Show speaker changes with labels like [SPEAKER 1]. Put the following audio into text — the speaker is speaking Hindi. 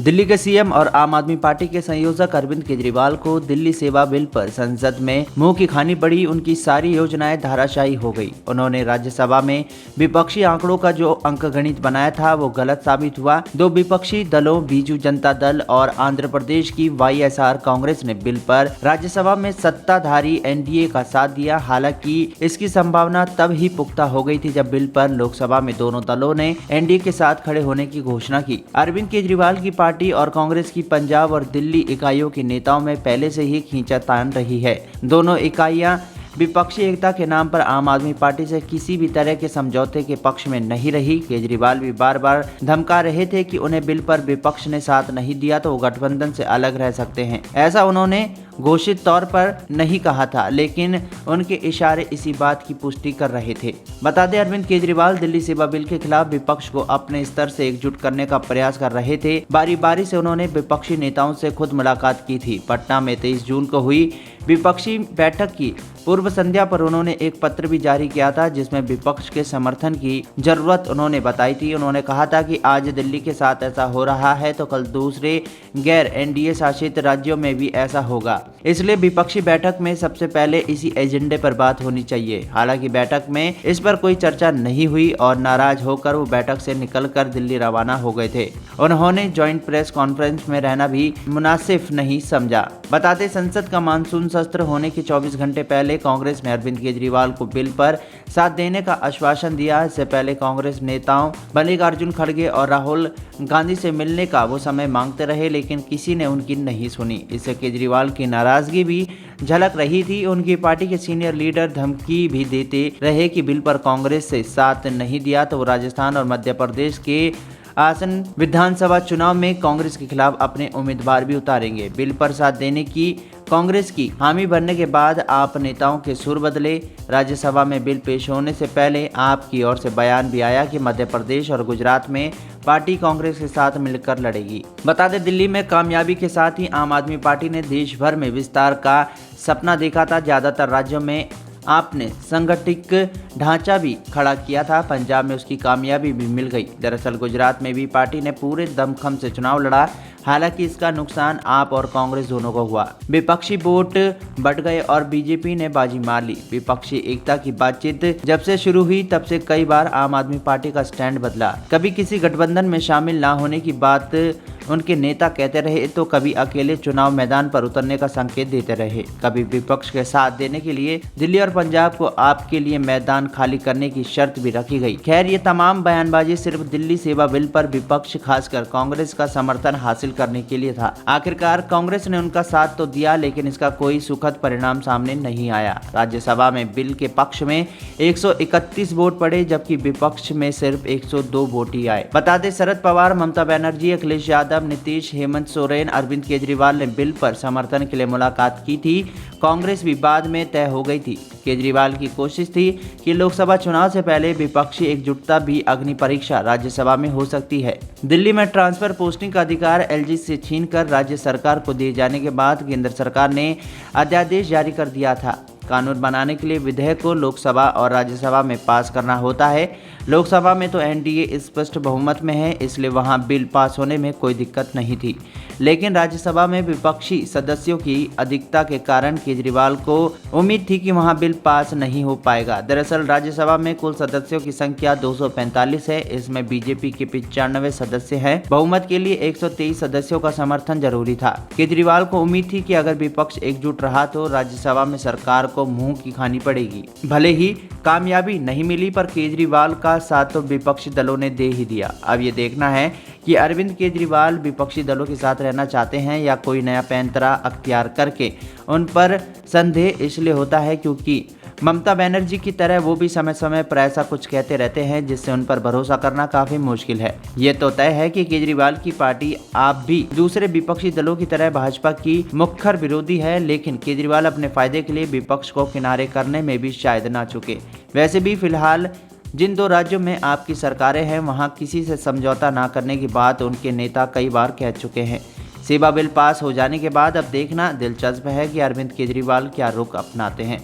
[SPEAKER 1] दिल्ली के सीएम और आम आदमी पार्टी के संयोजक अरविंद केजरीवाल को दिल्ली सेवा बिल पर संसद में मुंह की खानी पड़ी। उनकी सारी योजनाएं धाराशायी हो गई। उन्होंने राज्यसभा में विपक्षी आंकड़ों का जो अंकगणित बनाया था वो गलत साबित हुआ। दो विपक्षी दलों बीजू जनता दल और आंध्र प्रदेश की वाईएसआर कांग्रेस ने बिल पर राज्यसभा में सत्ताधारी एनडीए का साथ दिया। हालांकि इसकी संभावना तब ही पुख्ता हो गई थी जब बिल पर लोकसभा में दोनों दलों ने एनडीए के साथ खड़े होने की घोषणा की। अरविंद केजरीवाल की पार्टी और कांग्रेस की पंजाब और दिल्ली इकाइयों के नेताओं में पहले से ही खींचातान रही है। दोनों इकाइयां विपक्षी एकता के नाम पर आम आदमी पार्टी से किसी भी तरह के समझौते के पक्ष में नहीं रही। केजरीवाल भी बार बार धमका रहे थे कि उन्हें बिल पर विपक्ष ने साथ नहीं दिया तो वो गठबंधन से अलग रह सकते हैं। ऐसा उन्होंने घोषित तौर पर नहीं कहा था, लेकिन उनके इशारे इसी बात की पुष्टि कर रहे थे। बता दें, अरविंद केजरीवाल दिल्ली सेवा बिल के खिलाफ विपक्ष को अपने स्तर से एकजुट करने का प्रयास कर रहे थे। बारी बारी से उन्होंने विपक्षी नेताओं से खुद मुलाकात की थी। पटना में 23 जून को हुई विपक्षी बैठक की पूर्व संध्या पर उन्होंने एक पत्र भी जारी किया था जिसमें विपक्ष के समर्थन की जरूरत उन्होंने बताई थी। उन्होंने कहा था कि आज दिल्ली के साथ ऐसा हो रहा है तो कल दूसरे गैर एनडीए शासित राज्यों में भी ऐसा होगा। इसलिए विपक्षी बैठक में सबसे पहले इसी एजेंडे पर बात होनी चाहिए। हालांकि बैठक में इस पर कोई चर्चा नहीं हुई और नाराज होकर वो बैठक से निकलकर दिल्ली रवाना हो गए थे। उन्होंने ज्वाइंट प्रेस कॉन्फ्रेंस में रहना भी मुनासिब नहीं समझा। बताते संसद का मानसून सत्र होने के 24 घंटे पहले कांग्रेस ने अरविंद केजरीवाल को बिल पर साथ देने का आश्वासन दिया। इससे पहले कांग्रेस नेताओं मल्लिकार्जुन खड़गे और राहुल गांधी से मिलने का वो समय मांगते रहे, लेकिन किसी ने उनकी नहीं सुनी। इससे केजरीवाल की नाराजगी भी झलक रही थी। उनकी पार्टी के सीनियर लीडर धमकी भी देते रहे कि बिल पर कांग्रेस से साथ नहीं दिया तो वो राजस्थान और मध्य प्रदेश के आसन विधानसभा चुनाव में कांग्रेस के खिलाफ अपने उम्मीदवार भी उतारेंगे। बिल पर साथ देने की कांग्रेस की हामी भरने के बाद आप नेताओं के सुर बदले। राज्यसभा में बिल पेश होने से पहले आपकी ओर से बयान भी आया कि मध्य प्रदेश और गुजरात में पार्टी कांग्रेस के साथ मिलकर लड़ेगी। बता दें, दिल्ली में कामयाबी के साथ ही आम आदमी पार्टी ने देश भर में विस्तार का सपना देखा था। ज्यादातर राज्यों में आपने संगठित ढांचा भी खड़ा किया था। पंजाब में उसकी कामयाबी भी मिल गई। दरअसल गुजरात में भी पार्टी ने पूरे दमखम से चुनाव लड़ा। हालांकि इसका नुकसान आप और कांग्रेस दोनों को हुआ। विपक्षी वोट बढ़ गए और बीजेपी ने बाजी मार ली। विपक्षी एकता की बातचीत जब से शुरू हुई तब से कई बार आम आदमी पार्टी का स्टैंड बदला। कभी किसी गठबंधन में शामिल ना होने की बात उनके नेता कहते रहे तो कभी अकेले चुनाव मैदान पर उतरने का संकेत देते रहे। कभी विपक्ष के साथ देने के लिए दिल्ली और पंजाब को आपके लिए मैदान खाली करने की शर्त भी रखी गई। खैर, ये तमाम बयानबाजी सिर्फ दिल्ली सेवा बिल पर विपक्ष खासकर कांग्रेस का समर्थन हासिल करने के लिए था। आखिरकार कांग्रेस ने उनका साथ तो दिया, लेकिन इसका कोई सुखद परिणाम सामने नहीं आया। राज्यसभा में बिल के पक्ष में 131 वोट पड़े जबकि विपक्ष में सिर्फ 102 वोट ही आए। बता दें, शरद पवार, ममता बनर्जी, अखिलेश यादव, नीतीश, हेमंत सोरेन, अरविंद केजरीवाल ने बिल पर समर्थन के लिए मुलाकात की थी। कांग्रेस भी बाद में तय हो गई थी। केजरीवाल की कोशिश थी कि लोकसभा चुनाव से पहले विपक्षी एकजुटता भी अग्नि परीक्षा राज्यसभा में हो सकती है। दिल्ली में ट्रांसफर पोस्टिंग का अधिकार एलजी से छीनकर राज्य सरकार को दिए जाने के बाद केंद्र सरकार ने अध्यादेश जारी कर दिया था। कानून बनाने के लिए विधेयक को लोकसभा और राज्यसभा में पास करना होता है। लोकसभा में तो एनडीए स्पष्ट बहुमत में है, इसलिए वहां बिल पास होने में कोई दिक्कत नहीं थी। लेकिन राज्यसभा में विपक्षी सदस्यों की अधिकता के कारण केजरीवाल को उम्मीद थी कि वहां बिल पास नहीं हो पाएगा। दरअसल राज्यसभा में कुल सदस्यों की संख्या 245 है। इसमें बीजेपी के 95 सदस्य हैं। बहुमत के लिए 123 सदस्यों का समर्थन जरूरी था। केजरीवाल को उम्मीद थी कि अगर विपक्ष एकजुट रहा तो राज्यसभा में सरकार को मुंह की खानी पड़ेगी। भले ही कामयाबी नहीं मिली पर केजरीवाल का साथ तो विपक्षी दलों ने दे ही दिया। अब ये देखना है कि अरविंद केजरीवाल विपक्षी दलों के साथ रहना चाहते हैं या कोई नया पैंतरा अख्तियार करके। उन पर संदेह इसलिए होता है क्योंकि ममता बनर्जी की तरह वो भी समय समय पर ऐसा कुछ कहते रहते हैं जिससे उन पर भरोसा करना काफी मुश्किल है। ये तो तय है कि केजरीवाल की पार्टी आप भी दूसरे विपक्षी दलों की तरह भाजपा की मुखर विरोधी है, लेकिन केजरीवाल अपने फायदे के लिए विपक्ष को किनारे करने में भी शायद ना चुके। वैसे भी फिलहाल जिन दो राज्यों में आपकी सरकारें हैं वहां किसी से समझौता ना करने की बात उनके नेता कई बार कह चुके हैं। सेवा बिल पास हो जाने के बाद अब देखना दिलचस्प है कि अरविंद केजरीवाल क्या रुख अपनाते हैं।